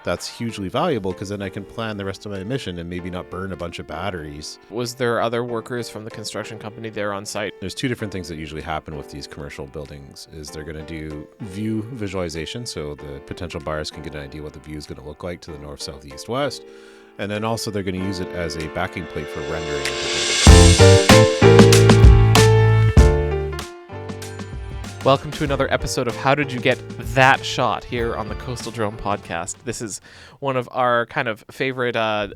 that's hugely valuable because then I can plan the rest of my mission and maybe not burn a bunch of batteries. Was there other workers from the construction company there on site? There's two different things that usually happen with these commercial buildings is they're going to do view visualization so the potential buyers can get an idea what the view is going to look like to the north, south, east, west. And then also they're going to use it as a backing plate for rendering of the building. Welcome to another episode of How Did You Get That Shot here on the Coastal Drone Podcast. This is one of our kind of favorite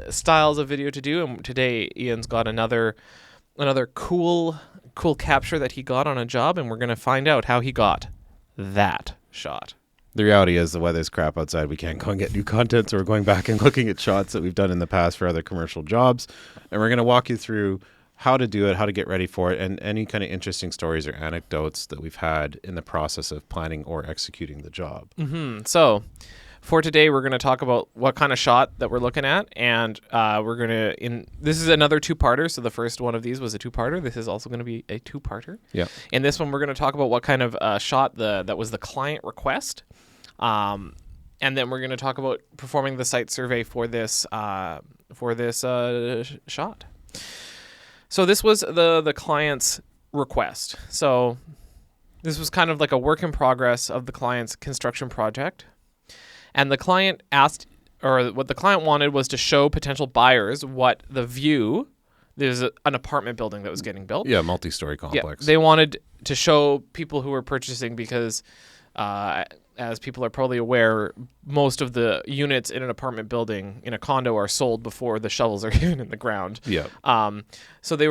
styles of video to do, and today Ian's got another cool capture that he got on a job, and we're going to find out how he got that shot. The reality is the weather's crap outside. We can't go and get new content, so we're going back and looking at shots that we've done in the past for other commercial jobs, and we're going to walk you through how to do it, how to get ready for it, and any kind of interesting stories or anecdotes that we've had in the process of planning or executing the job. Mm-hmm. So for today, we're going to talk about what kind of shot that we're looking at, and we're going to, this is another two-parter, so the first one of these was a two-parter. This is also going to be a two-parter. Yeah. In this one, we're going to talk about what kind of shot that was the client request, and then we're going to talk about performing the site survey for this shot. So this was the client's request. So this was kind of like a work in progress of the client's construction project. And the client asked, or what the client wanted was to show potential buyers what the view, there's an apartment building that was getting built. Yeah, multi-story complex. Yeah, they wanted to show people who were purchasing because, as people are probably aware, most of the units in an apartment building in a condo are sold before the shovels are even in the ground. Yeah. So they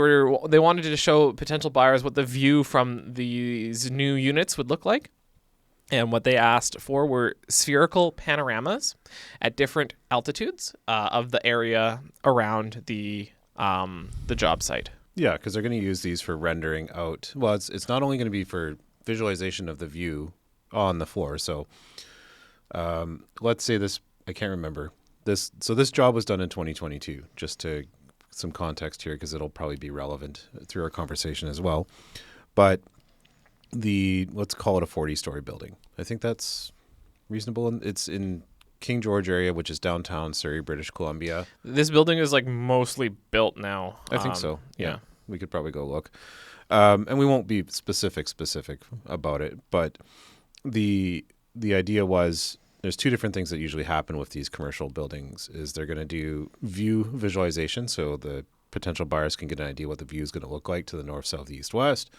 wanted to show potential buyers what the view from these new units would look like. And what they asked for were spherical panoramas at different altitudes of the area around the job site. Yeah, because they're going to use these for rendering out. Well, it's not only going to be for visualization of the view on the floor. So let's say this, I can't remember this. So this job was done in 2022, just to some context here, because it'll probably be relevant through our conversation as well. But let's call it a 40-story building. I think that's reasonable. And it's in King George area, which is downtown Surrey, British Columbia. This building is like mostly built now. I think so. Yeah. We could probably go look. And we won't be specific about it, but the idea was there's two different things that usually happen with these commercial buildings is they're going to do view visualization so the potential buyers can get an idea what the view is going to look like to the north, south, east, west.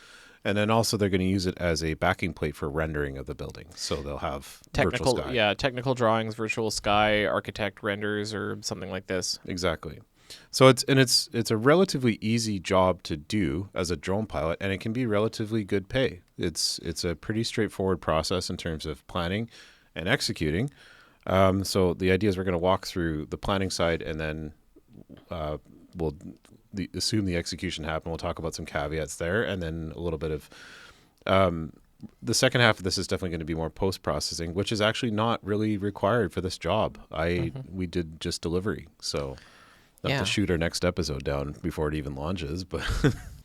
And then also they're going to use it as a backing plate for rendering of the building. So they'll have virtual sky. Yeah, technical drawings, virtual sky, architect renders or something like this. Exactly. So it's a relatively easy job to do as a drone pilot, and it can be relatively good pay. It's a pretty straightforward process in terms of planning and executing. So the idea is we're going to walk through the planning side, and then we'll assume the execution happened. We'll talk about some caveats there, and then a little bit of the second half of this is definitely going to be more post-processing, which is actually not really required for this job. We did just delivery, so. Not to shoot our next episode down before it even launches, but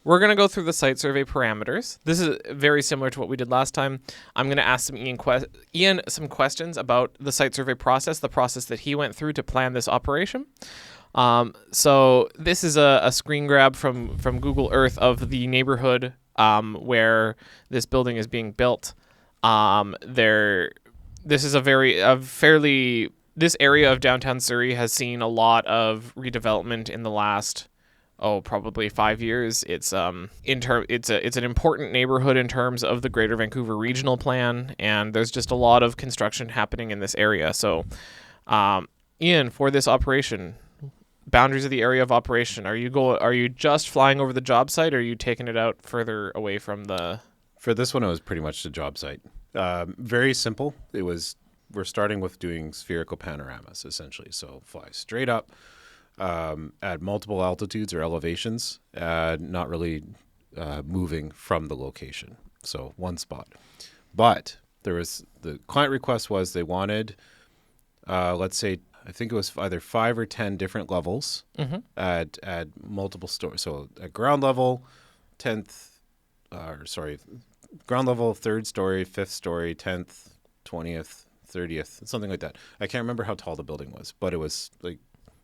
we're going to go through the site survey parameters. This is very similar to what we did last time. I'm going to ask Ian some questions about the site survey process, the process that he went through to plan this operation. So this is a screen grab from Google Earth of the neighborhood where this building is being built. This is This area of downtown Surrey has seen a lot of redevelopment in the last, probably 5 years. It's it's an important neighborhood in terms of the Greater Vancouver Regional Plan, and there's just a lot of construction happening in this area. So, Ian, for this operation, boundaries of the area of operation, are you just flying over the job site, or are you taking it out further away from the? For this one, it was pretty much the job site. Very simple. We're starting with doing spherical panoramas, essentially. So fly straight up at multiple altitudes or elevations, not really moving from the location. So one spot. But the client request was they wanted, let's say, I think it was either 5 or 10 different levels at multiple stories. So at ground level, ground level, 3rd story, 5th story, 10th, 20th, 30th, something like that. I can't remember how tall the building was, but it was like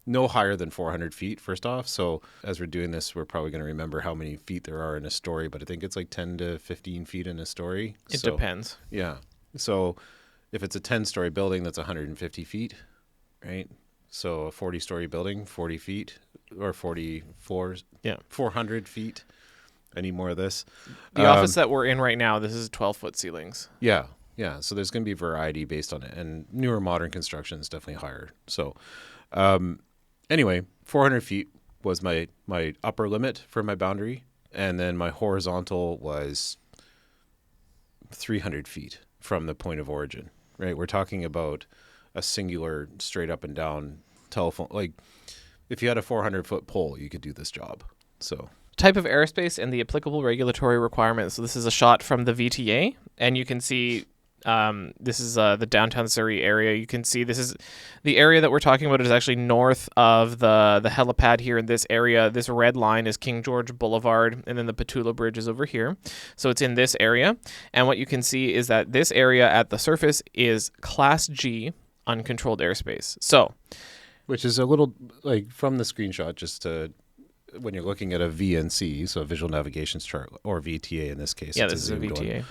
no higher than 400 feet, first off. So as we're doing this, we're probably going to remember how many feet there are in a story, but I think it's like 10 to 15 feet in a story. It depends. Yeah. So if it's a 10-story building, that's 150 feet, right? So a 40-story building, 40 feet or 44, 400 feet. I need more of this. The office that we're in right now, this is 12-foot ceilings. Yeah. Yeah. So there's going to be variety based on it. And newer modern construction is definitely higher. So anyway, 400 feet was my upper limit for my boundary. And then my horizontal was 300 feet from the point of origin, right? We're talking about a singular straight up and down telephone. Like if you had a 400-foot pole, you could do this job. So type of airspace and the applicable regulatory requirements. So this is a shot from the VTA, and you can see this is the downtown Surrey area. You can see this is the area that we're talking about is actually north of the helipad here in this area. This red line is King George Boulevard, and then the Petula Bridge is over here. So it's in this area. And what you can see is that this area at the surface is Class G uncontrolled airspace. So, which is a little like from the screenshot, just to when you're looking at a VNC, so a visual navigations chart, or VTA in this case. Yeah, this is a VTA.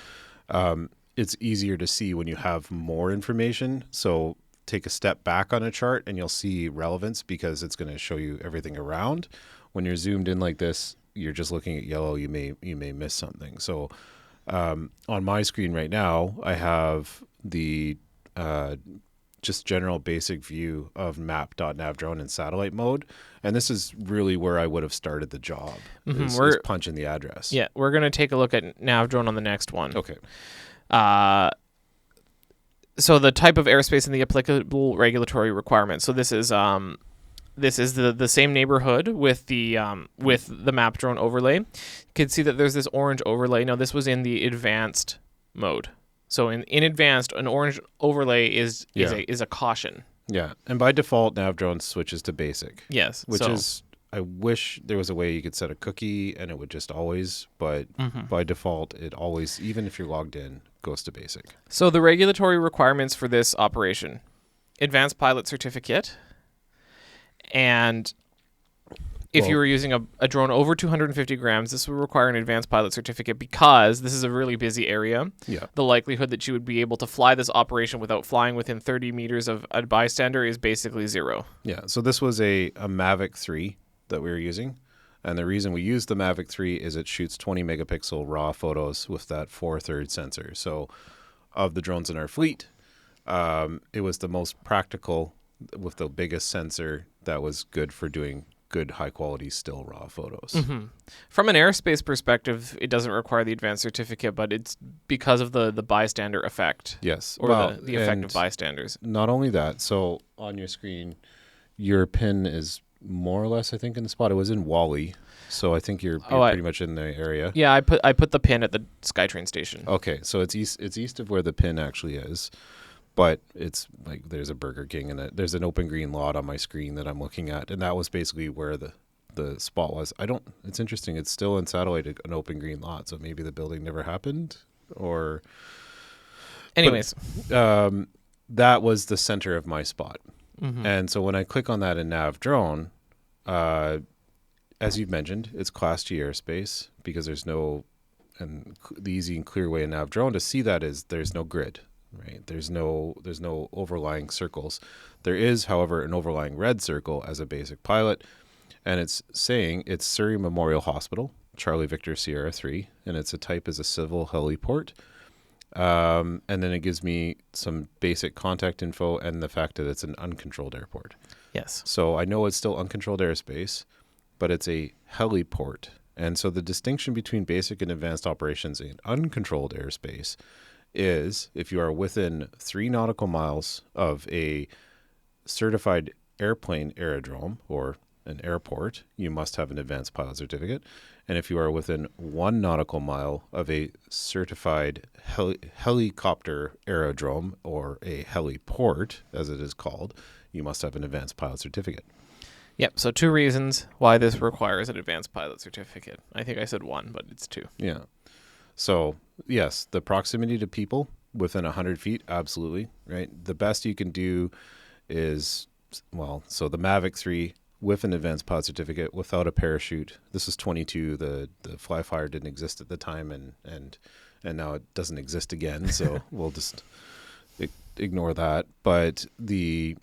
It's easier to see when you have more information. So take a step back on a chart and you'll see relevance because it's going to show you everything around. When you're zoomed in like this, you're just looking at yellow, you may miss something. So on my screen right now, I have the just general basic view of map.nav drone in satellite mode. And this is really where I would have started the job, is punch in the address. Yeah, we're going to take a look at nav drone on the next one. Okay. So the type of airspace and the applicable regulatory requirements. So this is the same neighborhood with the map drone overlay. You can see that there's this orange overlay. Now this was in the advanced mode. So in advanced, an orange overlay is a caution. Yeah, and by default, nav drone switches to basic. Yes, which is, I wish there was a way you could set a cookie and it would just always, but by default, it always, even if you're logged in, goes to basic. So the regulatory requirements for this operation: advanced pilot certificate, and if you were using a drone over 250 grams, this would require an advanced pilot certificate because this is a really busy area. Yeah. The likelihood that you would be able to fly this operation without flying within 30 meters of a bystander is basically zero. Yeah. So this was a Mavic 3 that we were using. And the reason we used the Mavic 3 is it shoots 20 megapixel raw photos with that 4/3 sensor. So of the drones in our fleet, it was the most practical with the biggest sensor that was good for doing good high quality still raw photos. From an airspace perspective, it doesn't require the advanced certificate, but it's because of the bystander effect. Yes. Or the effect of bystanders. Not only that, so on your screen, your pin is more or less, I think, in the spot. It was in Wally, so I think you're pretty much in the area. Yeah, I put the pin at the SkyTrain station. Okay, so it's east of where the pin actually is. But it's like there's a Burger King and there's an open green lot on my screen that I'm looking at, and that was basically where the spot was. It's interesting. It's still in satellite an open green lot, so maybe the building never happened, or. Anyways, that was the center of my spot, and so when I click on that in Nav Drone, as you've mentioned, it's Class G airspace because there's no, and the easy and clear way in Nav Drone to see that is there's no grid. Right. There's no overlying circles. There is, however, an overlying red circle as a basic pilot, and it's saying it's Surrey Memorial Hospital, Charlie Victor Sierra 3, and it's a type as a civil heliport. And then it gives me some basic contact info and the fact that it's an uncontrolled airport. Yes. So I know it's still uncontrolled airspace, but it's a heliport. And so the distinction between basic and advanced operations in uncontrolled airspace is if you are within 3 nautical miles of a certified airplane aerodrome or an airport, you must have an advanced pilot certificate. And if you are within 1 nautical mile of a certified helicopter aerodrome or a heliport, as it is called, you must have an advanced pilot certificate. Yep. So 2 reasons why this requires an advanced pilot certificate. I think I said 1, but it's 2. Yeah. So, yes, the proximity to people within 100 feet, absolutely, right? The best you can do is, well, so the Mavic 3 with an advanced pod certificate without a parachute. This is 22. The fly fire didn't exist at the time, and now it doesn't exist again. So we'll just ignore that. But the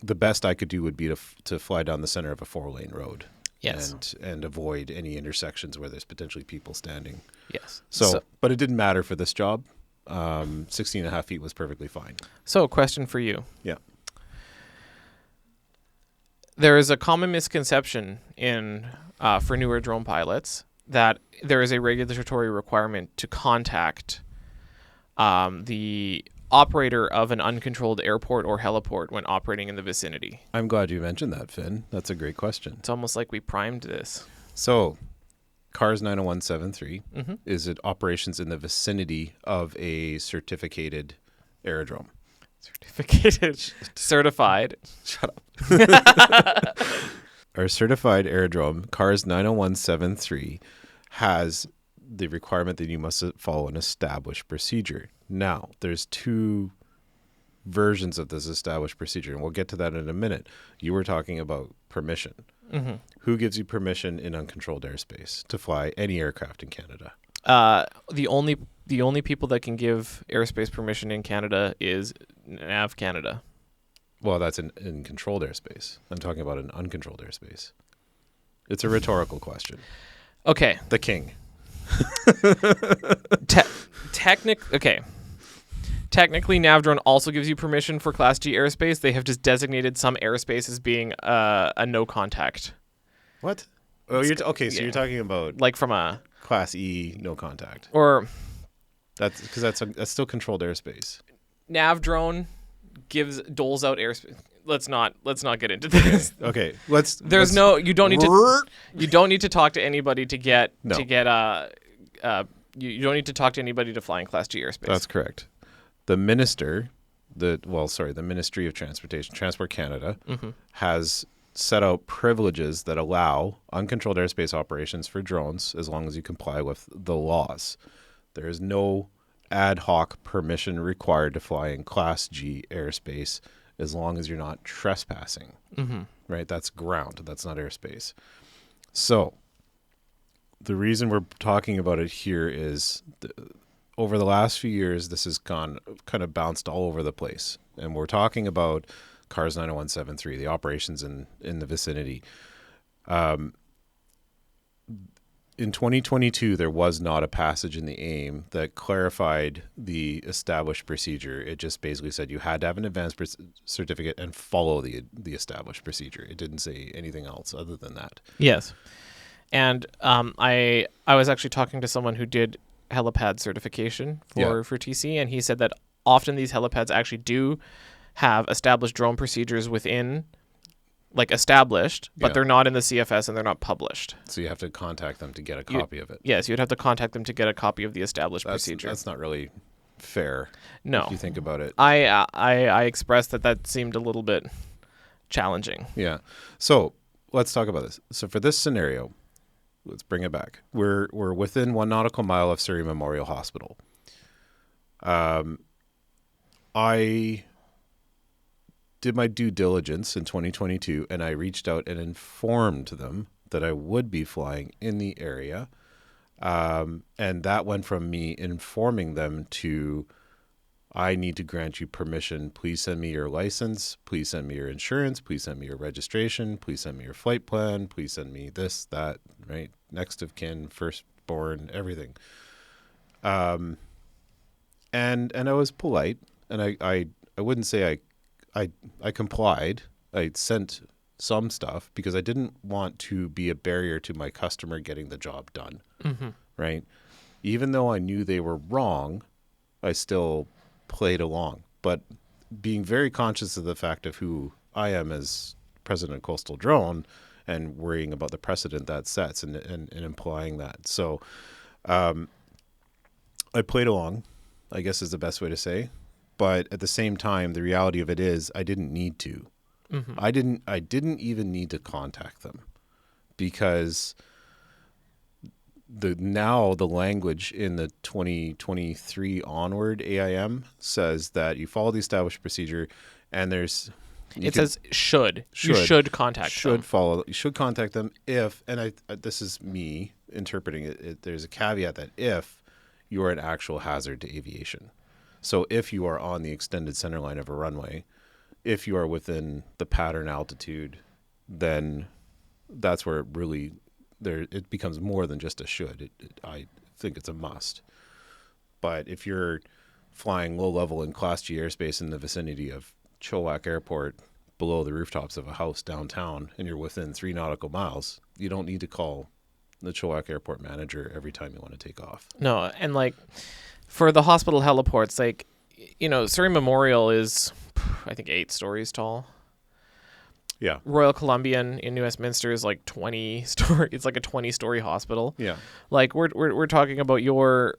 best I could do would be to fly down the center of a 4-lane road. Yes. And avoid any intersections where there's potentially people standing. Yes. So but it didn't matter for this job. 16 and a half feet was perfectly fine. So, question for you. Yeah. There is a common misconception for newer drone pilots that there is a regulatory requirement to contact the operator of an uncontrolled airport or heliport when operating in the vicinity. I'm glad you mentioned that, Finn. That's a great question. It's almost like we primed this. So, CARS 90173 is it operations in the vicinity of a certificated aerodrome. Certified. Shut up. Our certified aerodrome, CARS 90173, has the requirement that you must follow an established procedure. Now, there's two versions of this established procedure, and we'll get to that in a minute. You were talking about permission. Mm-hmm. Who gives you permission in uncontrolled airspace to fly any aircraft in Canada? The only people that can give airspace permission in Canada is Nav Canada. Well, that's in controlled airspace. I'm talking about an uncontrolled airspace. It's a rhetorical question. Okay. The king. Technically, NavDrone also gives you permission for Class G airspace. They have just designated some airspace as being a no contact. What? Oh, you're you're talking about like from a Class E no contact, or that's because that's still controlled airspace. NavDrone doles out airspace. Let's not get into this. Okay, you don't need to talk to anybody to get you don't need to talk to anybody to fly in Class G airspace. That's correct. The Ministry of Transportation, Transport Canada, has set out privileges that allow uncontrolled airspace operations for drones as long as you comply with the laws. There is no ad hoc permission required to fly in Class G airspace as long as you're not trespassing. Right? That's ground. That's not airspace. So the reason we're talking about it here is over the last few years, this has kind of bounced all over the place. And we're talking about CARS 90173, the operations in the vicinity. In 2022, there was not a passage in the AIM that clarified the established procedure. It just basically said you had to have an advanced certificate and follow the established procedure. It didn't say anything else other than that. Yes. And I was actually talking to someone who did helipad certification for TC, and he said that often these helipads actually do have established drone procedures within, like established, but they're not in the CFS and they're not published. So you have to contact them to get a copy of it. Yes, you'd have to contact them to get a copy of the established procedure. That's not really fair. No, if you think about it. I expressed that seemed a little bit challenging. Yeah. So let's talk about this. So for this scenario, let's bring it back. We're within 1 nautical mile of Surrey Memorial Hospital. I did my due diligence in 2022, and I reached out and informed them that I would be flying in the area. And that went from me informing them to, I need to grant you permission. Please send me your license. Please send me your insurance. Please send me your registration. Please send me your flight plan. Please send me this, that, right? Next of kin, firstborn, everything. And I was polite, and I wouldn't say I complied. I sent some stuff because I didn't want to be a barrier to my customer getting the job done, right? Even though I knew they were wrong, I still played along, but being very conscious of the fact of who I am as president of Coastal Drone and worrying about the precedent that sets and implying that. So I played along, I guess is the best way to say. But at the same time, the reality of it is I didn't need to. I didn't even need to contact them because the language in the 2023 onward AIM says that you follow the established procedure, and It says should. You should should contact them. you should contact them if, and this is me interpreting it, there's a caveat that if you are an actual hazard to aviation. So if you are on the extended center line of a runway, if you are within the pattern altitude, then that's where it becomes more than just a should. I think it's a must. But if you're flying low level in Class G airspace in the vicinity of Chilliwack Airport, below the rooftops of a house downtown, and you're within 3 nautical miles, you don't need to call the Chilliwack Airport manager every time you want to take off. No, and like for the hospital heliports, like, you know, Surrey Memorial is, I think, 8 stories tall. Yeah. Royal Columbian in New Westminster is like 20 story. It's like a 20-story hospital. Yeah. Like we're talking about you're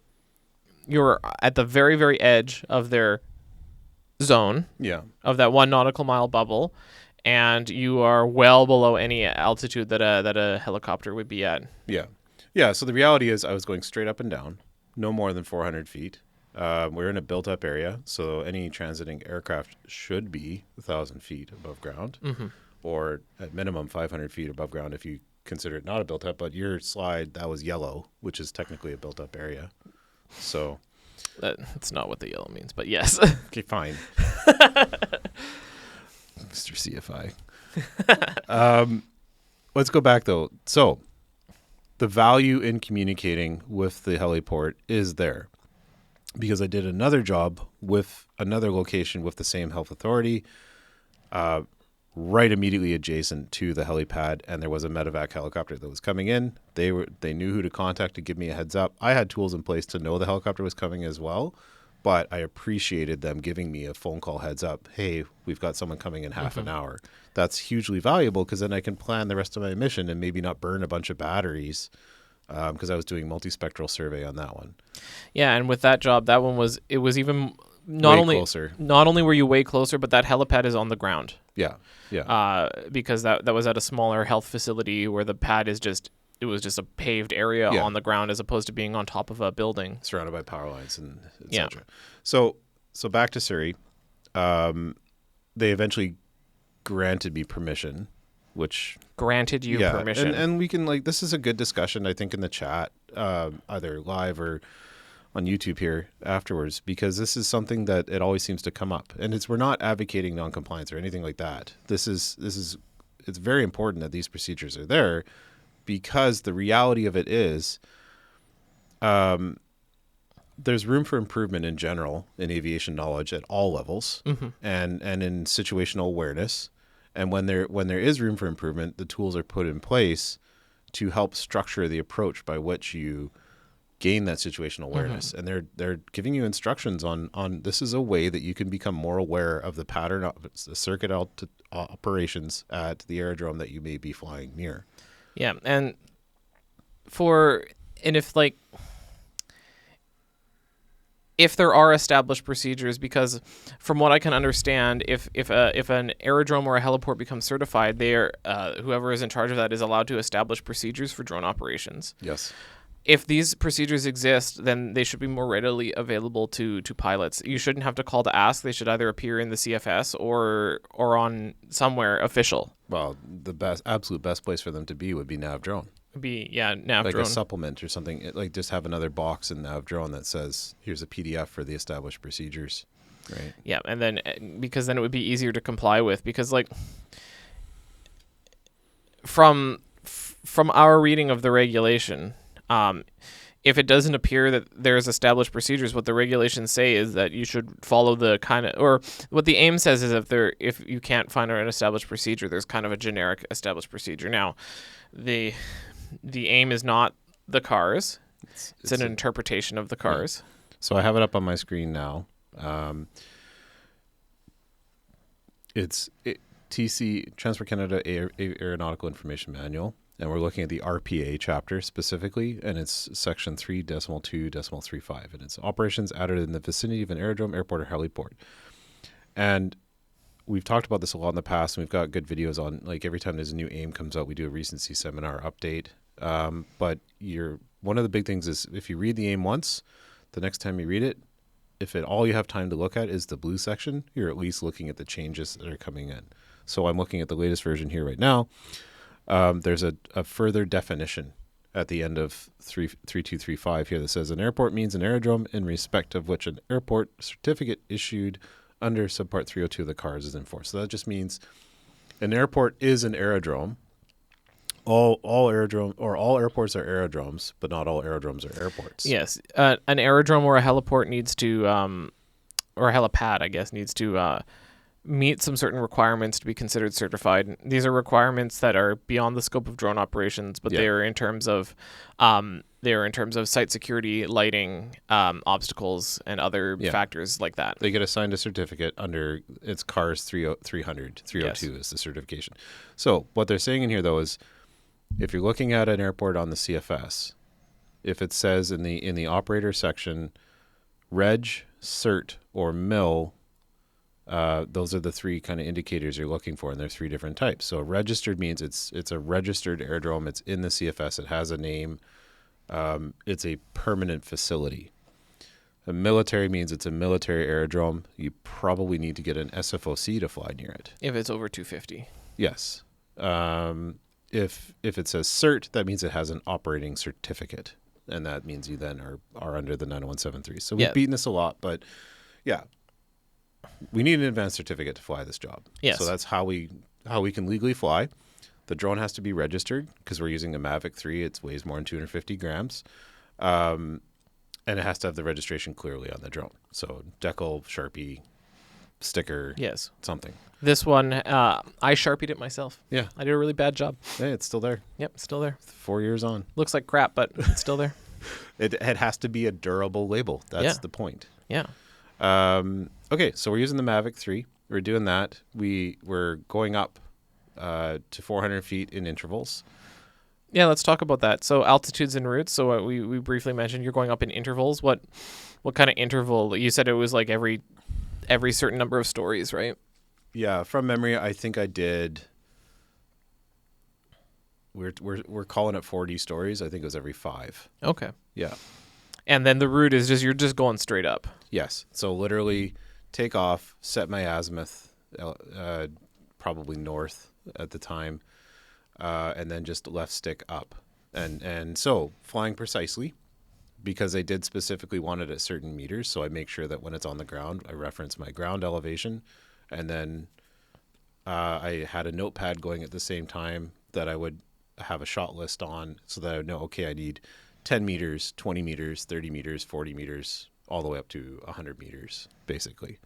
at the very, very edge of their zone. Yeah. Of that 1 nautical mile bubble, and you are well below any altitude that a helicopter would be at. Yeah. Yeah. So the reality is I was going straight up and down, no more than 400 feet. We're in a built-up area, so any transiting aircraft should be 1,000 feet above ground, or at minimum 500 feet above ground if you consider it not a built-up. But your slide, that was yellow, which is technically a built-up area. So that's not what the yellow means, but yes. Okay, fine. Mr. CFI. Let's go back, though. So the value in communicating with the heliport is there, because I did another job with another location with the same health authority, right immediately adjacent to the helipad, and there was a medevac helicopter that was coming in. They knew who to contact to give me a heads up. I had tools in place to know the helicopter was coming as well, but I appreciated them giving me a phone call heads up. Hey, we've got someone coming in half an hour. That's hugely valuable, because then I can plan the rest of my mission and maybe not burn a bunch of batteries, because I was doing multispectral survey on that one. Yeah, and with that job, that one was even not only closer. Not only were you way closer, but that helipad is on the ground. Yeah, yeah. Because that was at a smaller health facility where the pad is it was just a paved area on the ground, as opposed to being on top of a building surrounded by power lines and etc. So back to Surrey. They eventually granted me permission, which granted you permission. And we can, like, this is a good discussion, I think, in the chat, either live or on YouTube here afterwards, because this is something that it always seems to come up, and we're not advocating non-compliance or anything like that. It's very important that these procedures are there, because the reality of it is, there's room for improvement in general in aviation knowledge at all levels, and in situational awareness. And when there is room for improvement, the tools are put in place to help structure the approach by which you gain that situational awareness. And they're giving you instructions on this is a way that you can become more aware of the pattern of the circuit operations at the aerodrome that you may be flying near. Yeah, and if there are established procedures, because from what I can understand, if an aerodrome or a heliport becomes certified, whoever is in charge of that is allowed to establish procedures for drone operations. Yes. If these procedures exist, then they should be more readily available to pilots. You shouldn't have to call to ask. They should either appear in the CFS or on somewhere official. Well, the absolute best place for them to be would be nav drone. Nav like drone. A supplement or something. Like, just have another box in nav drone that says, here's a PDF for the established procedures. Right. Yeah, and then because then it would be easier to comply with, because like from our reading of the regulation, if it doesn't appear that there's established procedures, what the regulations say is that you should follow the kind of, or what the AIM says is if you can't find an established procedure, there's kind of a generic established procedure. Now, the AIM is not the CARS. It's an interpretation of the CARS. Yeah. So I have it up on my screen now. It's TC, Transport Canada Aeronautical Information Manual. And we're looking at the RPA chapter specifically, and it's section 3.2.35, and it's operations added in the vicinity of an aerodrome, airport, or heliport. And we've talked about this a lot in the past, and we've got good videos on, like, every time there's a new AIM comes out, we do a recency seminar update. But one of the big things is if you read the AIM once, the next time you read it, all you have time to look at is the blue section, you're at least looking at the changes that are coming in. So I'm looking at the latest version here right now. There's a further definition at the end of 3235 here that says an airport means an aerodrome in respect of which an airport certificate issued under subpart 302 of the CARS is enforced. So that just means an airport is an aerodrome. All airports are aerodromes, but not all aerodromes are airports. Yes, an aerodrome or a heliport needs to, or a helipad, I guess, needs to meet some certain requirements to be considered certified. These are requirements that are beyond the scope of drone operations, but they are in terms of site security, lighting, obstacles, and other factors like that. They get assigned a certificate under its CARS 302 Yes. is the certification. So what they're saying in here though is, if you're looking at an airport on the CFS, if it says in the operator section, reg, cert, or mill, those are the three kind of indicators you're looking for, and there's three different types. So registered means it's a registered aerodrome. It's in the CFS. It has a name. It's a permanent facility. A military means it's a military aerodrome. You probably need to get an SFOC to fly near it. If it's over 250. Yes. If it says cert, that means it has an operating certificate, and that means you then are under the 90173. So we've beaten this a lot, but yeah, we need an advanced certificate to fly this job. Yes. So that's how we can legally fly. The drone has to be registered because we're using a Mavic 3. It weighs more than 250 grams. And it has to have the registration clearly on the drone. So decal, Sharpie, sticker, Yes. something. This one, I Sharpied it myself. Yeah. I did a really bad job. Hey, it's still there. Yep, it's still there. 4 years on. Looks like crap, but it's still there. It has to be a durable label. That's the point. Yeah. Okay, so we're using the Mavic 3. We're doing that. We're going up to 400 feet in intervals. Yeah, let's talk about that. So altitudes and routes. So we briefly mentioned you're going up in intervals. What kind of interval? You said it was like every certain number of stories, right? Yeah, from memory, I think I did. We're calling it 4D stories. I think it was every 5. Okay. Yeah. And then the route is you're just going straight up. Yes. So literally take off, set my azimuth, probably north at the time, and then just left stick up. And so flying precisely, because they did specifically want it at certain meters. So I make sure that when it's on the ground, I reference my ground elevation. And then I had a notepad going at the same time that I would have a shot list on so that I would know, okay, I need 10 meters, 20 meters, 30 meters, 40 meters, all the way up to 100 meters, basically.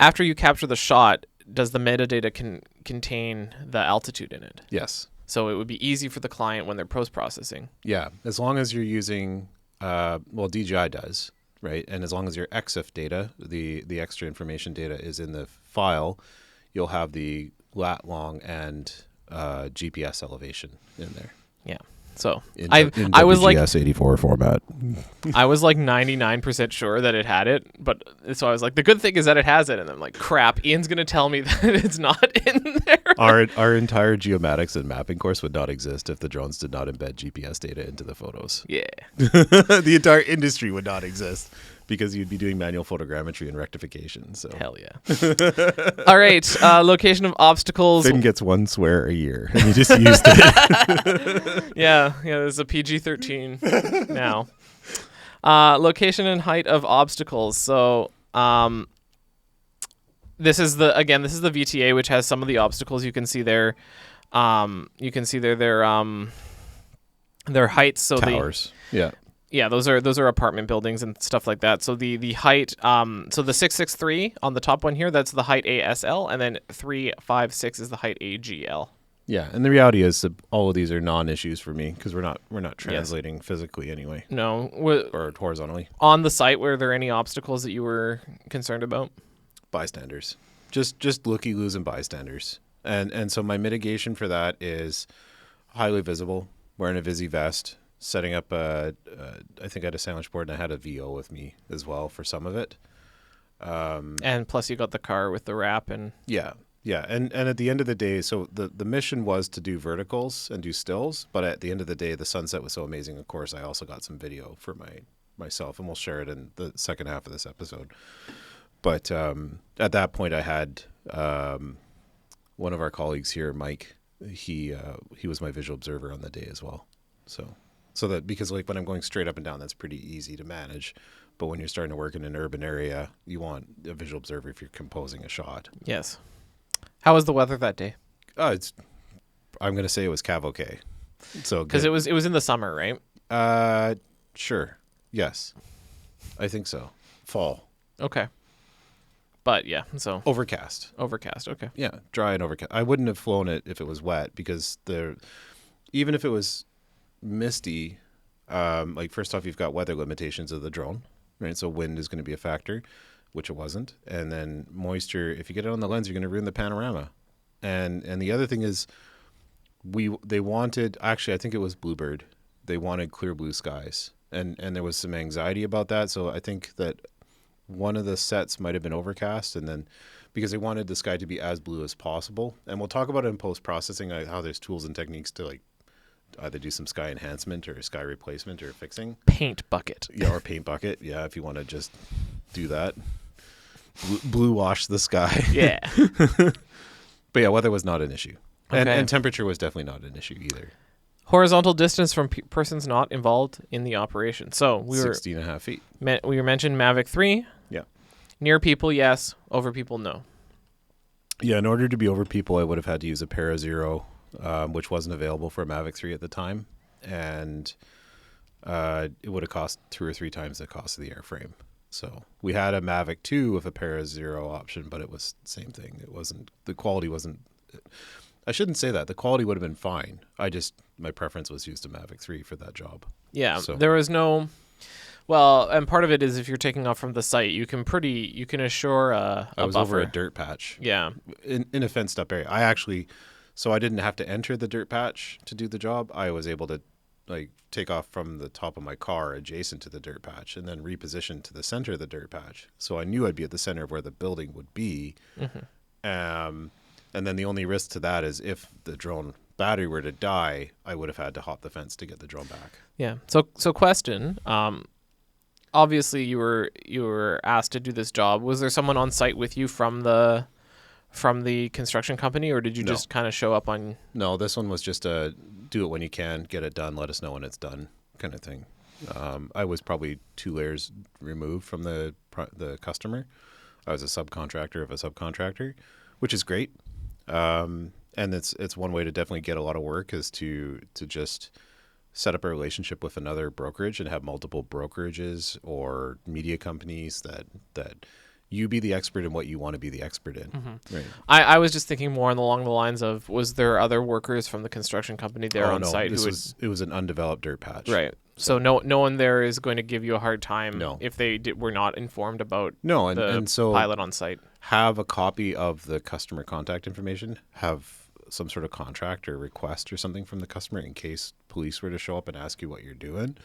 After you capture the shot, does the metadata contain the altitude in it? Yes. So it would be easy for the client when they're post-processing. Yeah, as long as you're using, DJI does, right? And as long as your EXIF data, the extra information data is in the file, you'll have the lat long and GPS elevation in there. Yeah. So In I was like WGS 84 format. I was like 99% sure that it had it, but so I was like, the good thing is that it has it, and I'm like, crap, Ian's gonna tell me that it's not in there. Our entire geomatics and mapping course would not exist if the drones did not embed GPS data into the photos. Yeah. The entire industry would not exist because you'd be doing manual photogrammetry and rectification. So Hell yeah. All right. Location of obstacles. Finn gets one swear a year, and he just used it. Yeah. There's a PG-13 now. Location and height of obstacles. So, this is the VTA, which has some of the obstacles. You can see there. You can see there their heights. So Towers. Yeah, those are apartment buildings and stuff like that. So the height, so the 663 on the top one here, that's the height ASL, and then 356 is the height AGL. Yeah, and the reality is that all of these are non-issues for me because we're not translating physically anyway. No, or horizontally. On the site, were there any obstacles that you were concerned about? Bystanders, just looky-loos and bystanders, and so my mitigation for that is highly visible, wearing a Visi vest. Setting up I think I had a sandwich board and I had a VO with me as well for some of it. And plus you got the car with the wrap and... Yeah. Yeah, and at the end of the day, so the mission was to do verticals and do stills, but at the end of the day, the sunset was so amazing. Of course, I also got some video for myself, and we'll share it in the second half of this episode. But at that point, I had one of our colleagues here, Mike. He was my visual observer on the day as well. So that because like when I'm going straight up and down, that's pretty easy to manage. But when you're starting to work in an urban area, you want a visual observer if you're composing a shot. Yes. How was the weather that day? I'm gonna say it was cav-okay. So because it was in the summer, right? Sure, yes, I think so. Fall, Okay. But yeah, so overcast. Okay. Yeah, dry and overcast. I wouldn't have flown it if it was wet because even if it was misty, like first off, you've got weather limitations of the drone, right? So wind is going to be a factor, which it wasn't, and then moisture. If you get it on the lens, you're going to ruin the panorama. And the other thing is, they wanted, actually I think it was Bluebird. They wanted clear blue skies, and there was some anxiety about that. So I think that one of the sets might have been overcast, and then because they wanted the sky to be as blue as possible. And we'll talk about it in post processing, like how there's tools and techniques to like either do some sky enhancement or sky replacement or fixing. Paint bucket. Yeah, or paint bucket. Yeah, if you want to just do that. Blue wash the sky. Yeah. But yeah, weather was not an issue. Okay. And temperature was definitely not an issue either. Horizontal distance from persons not involved in the operation. So we 16 and a half feet. we mentioned Mavic 3. Yeah. Near people, yes. Over people, no. Yeah, in order to be over people, I would have had to use a Para Zero, which wasn't available for a Mavic 3 at the time. And it would have cost 2 or 3 times the cost of the airframe. So we had a Mavic 2 with a Para Zero option, but it was the same thing. The quality wasn't, I shouldn't say that. The quality would have been fine. My preference was used a Mavic 3 for that job. Yeah, So. there was no, well, and part of it is if you're taking off from the site, you can assure a I was buffer. over a dirt patch. Yeah. In a fenced up area. So I didn't have to enter the dirt patch to do the job. I was able to like take off from the top of my car adjacent to the dirt patch and then reposition to the center of the dirt patch. So I knew I'd be at the center of where the building would be. Mm-hmm. And then the only risk to that is if the drone battery were to die, I would have had to hop the fence to get the drone back. Yeah. So question, obviously you were asked to do this job. Was there someone on site with you from the construction company, or did you just kind of show up on? No, this one was just a do it when you can, get it done, let us know when it's done kind of thing. I was probably 2 layers removed from the customer. I was a subcontractor of a subcontractor, which is great. And it's one way to definitely get a lot of work is to just set up a relationship with another brokerage and have multiple brokerages or media companies that you be the expert in what you want to be the expert in. Mm-hmm. Right. I was just thinking more along the lines of, was there other workers from the construction company there on site? It was an undeveloped dirt patch. Right. So no one there is going to give you a hard time No. if they were not informed about and so pilot on site. Have a copy of the customer contact information, have some sort of contract or request or something from the customer in case police were to show up and ask you what you're doing,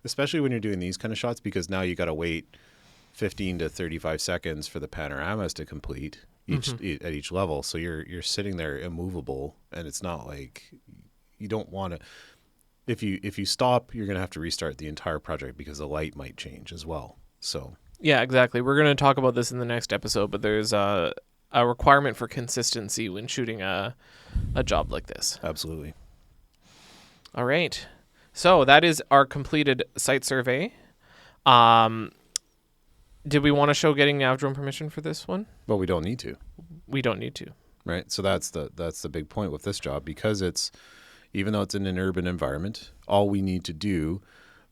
especially when you're doing these kind of shots, because now you got to wait 15 to 35 seconds for the panoramas to complete at each level. So you're sitting there immovable, and it's not like you don't want to. If you stop, you're going to have to restart the entire project because the light might change as well. So yeah, exactly. We're going to talk about this in the next episode, but there's a requirement for consistency when shooting a job like this. Absolutely. All right. So that is our completed site survey. Did we want to show getting nav drone permission for this one? Well, we don't need to. We don't need to. Right. So that's the big point with this job, because even though it's in an urban environment, all we need to do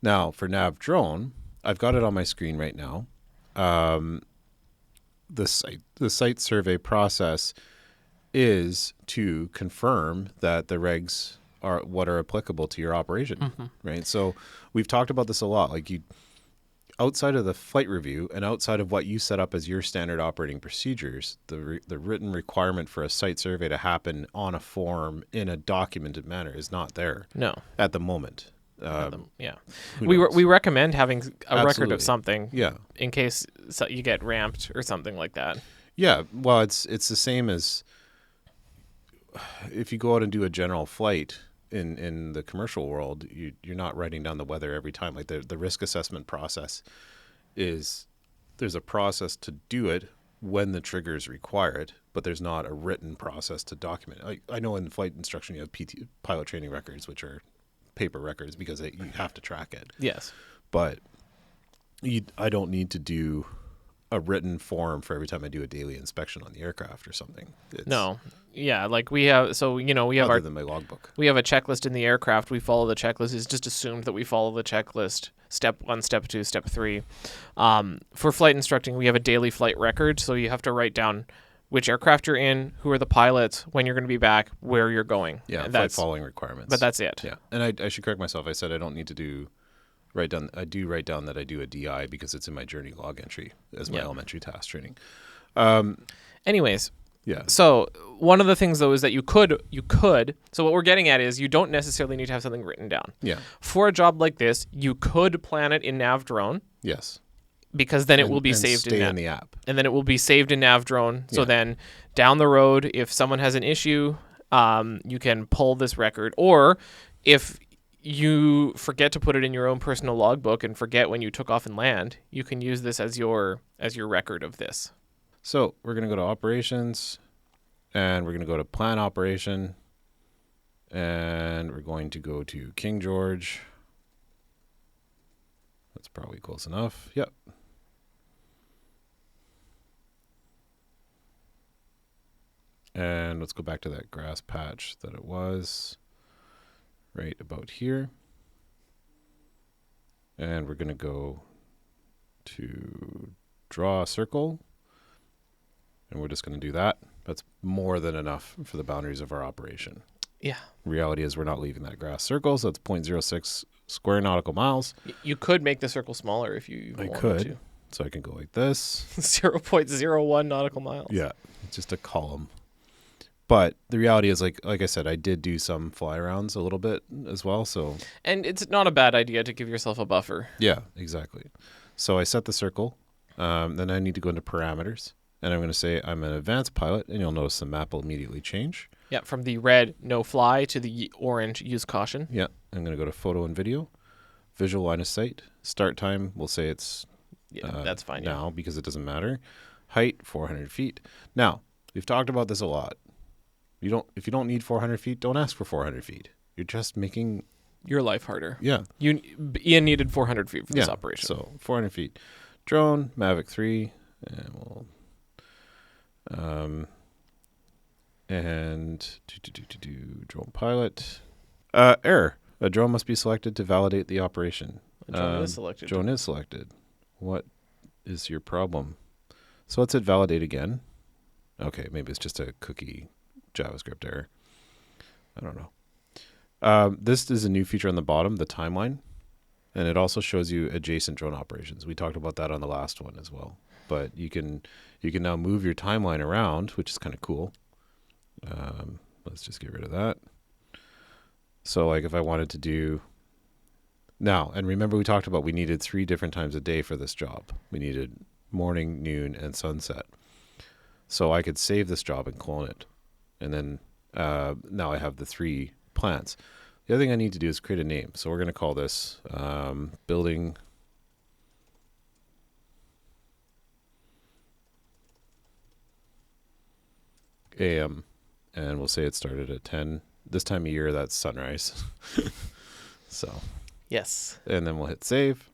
now for nav drone, I've got it on my screen right now. The site survey process is to confirm that the regs are what are applicable to your operation, right? So we've talked about this a lot. Like outside of the flight review and outside of what you set up as your standard operating procedures, the written requirement for a site survey to happen on a form in a documented manner is not there. No, at the moment. Yeah, we recommend having a record of something. Yeah, in case you get ramped or something like that. Yeah, well, it's the same as if you go out and do a general flight in the commercial world, you're not writing down the weather every time. Like the risk assessment process is, there's a process to do it when the triggers require it, but there's not a written process to document it. I know in flight instruction you have pilot training records, which are paper records because you have to track it. Yes. But I don't need to do a written form for every time I do a daily inspection on the aircraft or something. No. Yeah, like we have, so, we have other than my logbook. We have a checklist in the aircraft. We follow the checklist. It's just assumed that we follow the checklist. Step 1, step 2, step 3. For flight instructing, we have a daily flight record. So you have to write down which aircraft you're in, who are the pilots, when you're going to be back, where you're going. Yeah, and flight following requirements. But that's it. Yeah, and I should correct myself. I said I don't need to write down. I do write down that I do a DI because it's in my journey log entry as my elementary task training. Anyways. Yeah. So one of the things, though, is that you could. So what we're getting at is you don't necessarily need to have something written down. Yeah. For a job like this, you could plan it in NavDrone. Yes. Because then it will be saved in the app. And then it will be saved in NavDrone. So then down the road, if someone has an issue, you can pull this record. Or if you forget to put it in your own personal logbook and forget when you took off and land, you can use this as your record of this. So we're going to go to operations, and we're going to go to plan operation, and we're going to go to King George. That's probably close enough. Yep. And let's go back to that grass patch that it was right about here. And we're going to go to draw a circle. And we're just going to do that. That's more than enough for the boundaries of our operation. Yeah. Reality is we're not leaving that grass circle, so that's 0.06 square nautical miles. You could make the circle smaller if you wanted to. So I can go like this. 0.01 nautical miles. Yeah, just a column. But the reality is, like I said, I did do some fly arounds a little bit as well. So, and it's not a bad idea to give yourself a buffer. Yeah, exactly. So I set the circle. Then I need to go into parameters. And I'm going to say I'm an advanced pilot, and you'll notice the map will immediately change. Yeah, from the red, no fly, to the orange, use caution. Yeah, I'm going to go to photo and video, visual line of sight. Start time, we'll say it's that's fine now because it doesn't matter. Height, 400 feet. Now, we've talked about this a lot. If you don't need 400 feet, don't ask for 400 feet. You're just making your life harder. Yeah. Ian needed 400 feet for this operation. So 400 feet. Drone, Mavic 3, and we'll... drone pilot. Error. A drone must be selected to validate the operation. A drone is selected. Drone is selected. What is your problem? So let's hit validate again. Okay, maybe it's just a cookie JavaScript error. I don't know. This is a new feature on the bottom, the timeline, and it also shows you adjacent drone operations. We talked about that on the last one as well. But you can now move your timeline around, which is kind of cool. Let's just get rid of that. So like if I wanted to do now, and remember we talked about we needed 3 different times a day for this job. We needed morning, noon, and sunset. So I could save this job and clone it. And then now I have the 3 plants. The other thing I need to do is create a name. So we're going to call this building AM, and we'll say it started at 10. This time of year, that's sunrise. So. Yes. And then we'll hit save.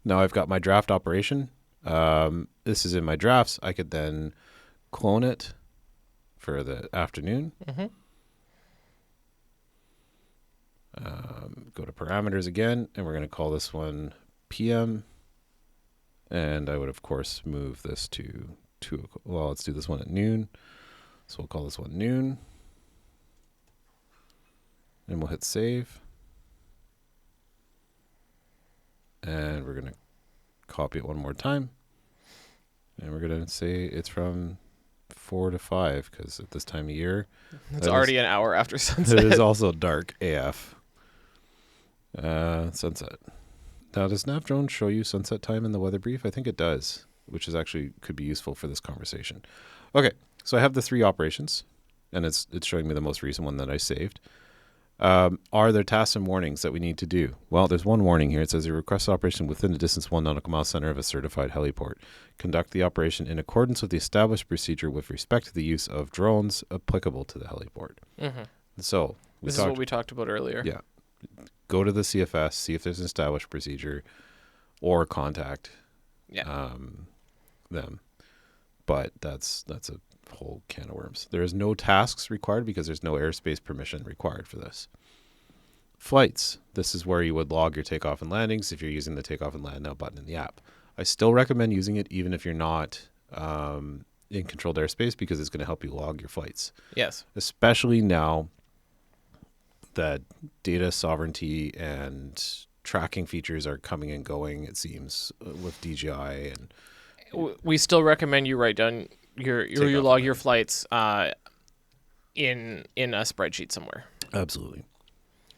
Now I've got my draft operation. This is in my drafts. I could then clone it for the afternoon. Mm-hmm. Go to parameters again, and we're going to call this one PM. And I would, of course, move this to 2. Well, let's do this one at noon. So we'll call this one noon. And we'll hit save. And we're going to copy it one more time. And we're going to say it's from 4 to 5, because at this time of year... It's already an hour after sunset. It is also dark AF. Sunset. Now, does NavDrone show you sunset time in the weather brief? I think it does, which is actually could be useful for this conversation. Okay, So I have the 3 operations, and it's showing me the most recent one that I saved. Are there tasks and warnings that we need to do? Well, there's one warning here. It says you request operation within a distance 1 nautical mile center of a certified heliport. Conduct the operation in accordance with the established procedure with respect to the use of drones applicable to the heliport. Mm-hmm. So This is what we talked about earlier. Yeah. Go to the CFS, see if there's an established procedure, or contact them. But that's a whole can of worms. There is no tasks required because there's no airspace permission required for this. Flights. This is where you would log your takeoff and landings if you're using the takeoff and land now button in the app. I still recommend using it even if you're not in controlled airspace because it's going to help you log your flights. Yes. Especially now that data sovereignty and tracking features are coming and going, it seems, with DJI. And we still recommend you write down you log your flights in a spreadsheet somewhere. Absolutely.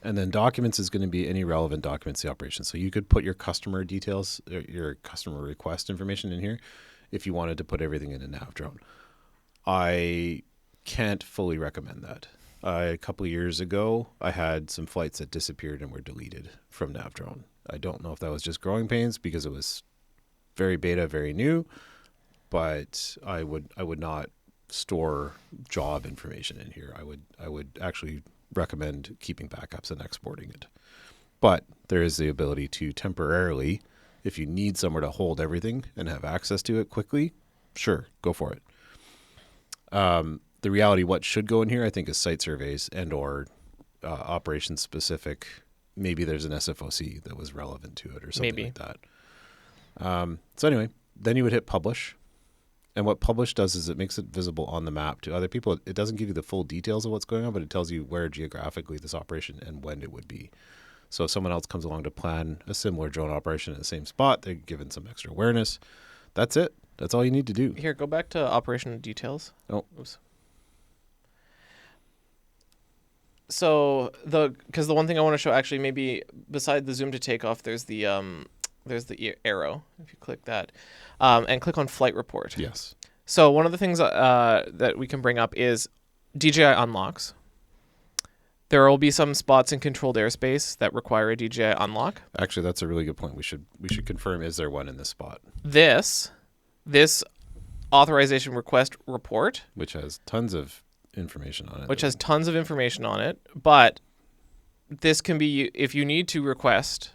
And then documents is going to be any relevant documents to the operation. So you could put your customer details, your customer request information in here if you wanted to put everything in a nav drone. I can't fully recommend that. A couple of years ago, I had some flights that disappeared and were deleted from nav drone. I don't know if that was just growing pains because it was very beta, very new, but I would not store job information in here. I would actually recommend keeping backups and exporting it. But there is the ability to temporarily, if you need somewhere to hold everything and have access to it quickly, sure, go for it. The reality, what should go in here, I think, is site surveys and or operation specific. Maybe there's an SFOC that was relevant to it or something like that. So anyway, then you would hit publish. And what publish does is it makes it visible on the map to other people. It doesn't give you the full details of what's going on, but it tells you where geographically this operation and when it would be. So if someone else comes along to plan a similar drone operation in the same spot, they're given some extra awareness. That's it. That's all you need to do. Here, go back to operational details. Oh. Oops. So because the one thing I want to show, actually, maybe beside the zoom to takeoff, there's the arrow. If you click that, and click on flight report. Yes. So one of the things that we can bring up is DJI unlocks. There will be some spots in controlled airspace that require a DJI unlock. Actually, that's a really good point. We should confirm, is there one in this spot? This authorization request report, which has tons of information on it. But this can be, if you need to request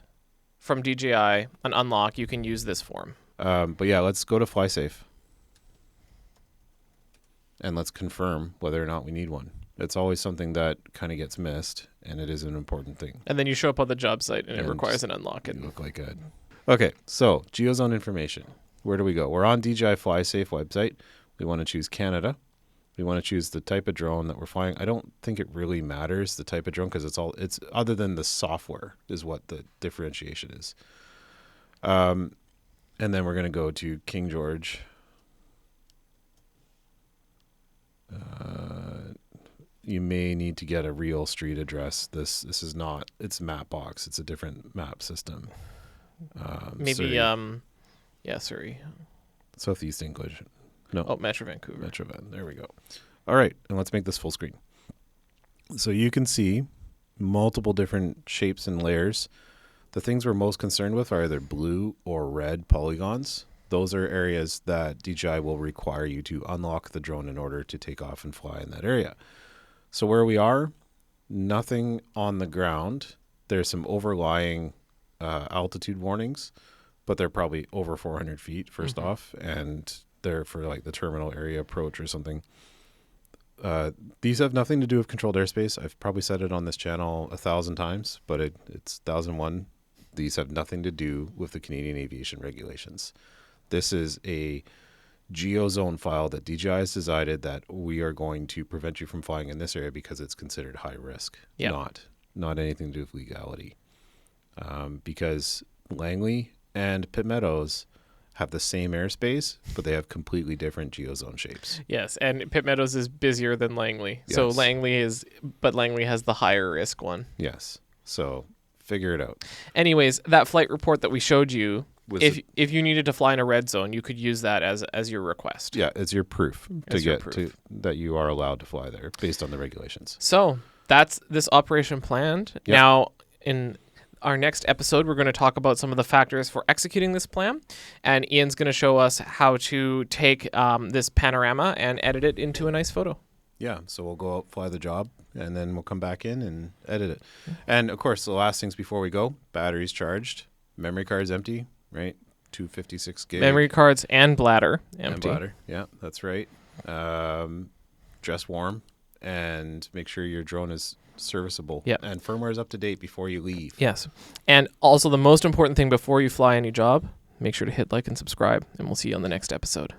from DJI an unlock, you can use this form. But yeah, let's go to FlySafe and let's confirm whether or not we need one. It's always something that kind of gets missed, and it is an important thing. And then you show up on the job site, and it requires an unlock. You look like it. Okay, so Geozone information. Where do we go? We're on DJI FlySafe website. We want to choose Canada. We want to choose the type of drone that we're flying. I don't think it really matters, the type of drone, because it's other than the software is what the differentiation is. And then we're going to go to King George. You may need to get a real street address. This is not, it's Mapbox. It's a different map system. Maybe, Surrey. Surrey. Southeast English. No. Oh, Metro Vancouver. Metro Van. There we go. All right. And let's make this full screen. So you can see multiple different shapes and layers. The things we're most concerned with are either blue or red polygons. Those are areas that DJI will require you to unlock the drone in order to take off and fly in that area. So where we are, nothing on the ground. There's some overlying altitude warnings, but they're probably over 400 feet first off, and they're for like the terminal area approach or something. These have nothing to do with controlled airspace. I've probably said it on this channel 1,000 times, but it's 1,001. These have nothing to do with the Canadian aviation regulations. This is a Geozone file that DJI has decided that we are going to prevent you from flying in this area because it's considered high risk. Yep. Not anything to do with legality. Because Langley and Pitt Meadows have the same airspace, but they have completely different Geozone shapes. Yes, and Pitt Meadows is busier than Langley. Yes. So Langley has the higher risk one. Yes. So figure it out. Anyways, that flight report that we showed you if you needed to fly in a red zone, you could use that as your request. Yeah, it's your proof As your proof. that you are allowed to fly there based on the regulations. So that's this operation planned. Yep. Now, in our next episode, we're going to talk about some of the factors for executing this plan, and Ian's going to show us how to take this panorama and edit it into a nice photo. Yeah, so we'll go out, fly the job, and then we'll come back in and edit it. And of course, the last things before we go: batteries charged, memory cards empty, right? 256 gig Memory cards and bladder and empty. bladder. Yeah, that's right. Dress warm and make sure your drone is serviceable. Yep. And firmware is up to date before you leave. Yes. And also the most important thing before you fly any job, make sure to hit like and subscribe, and we'll see you on the next episode.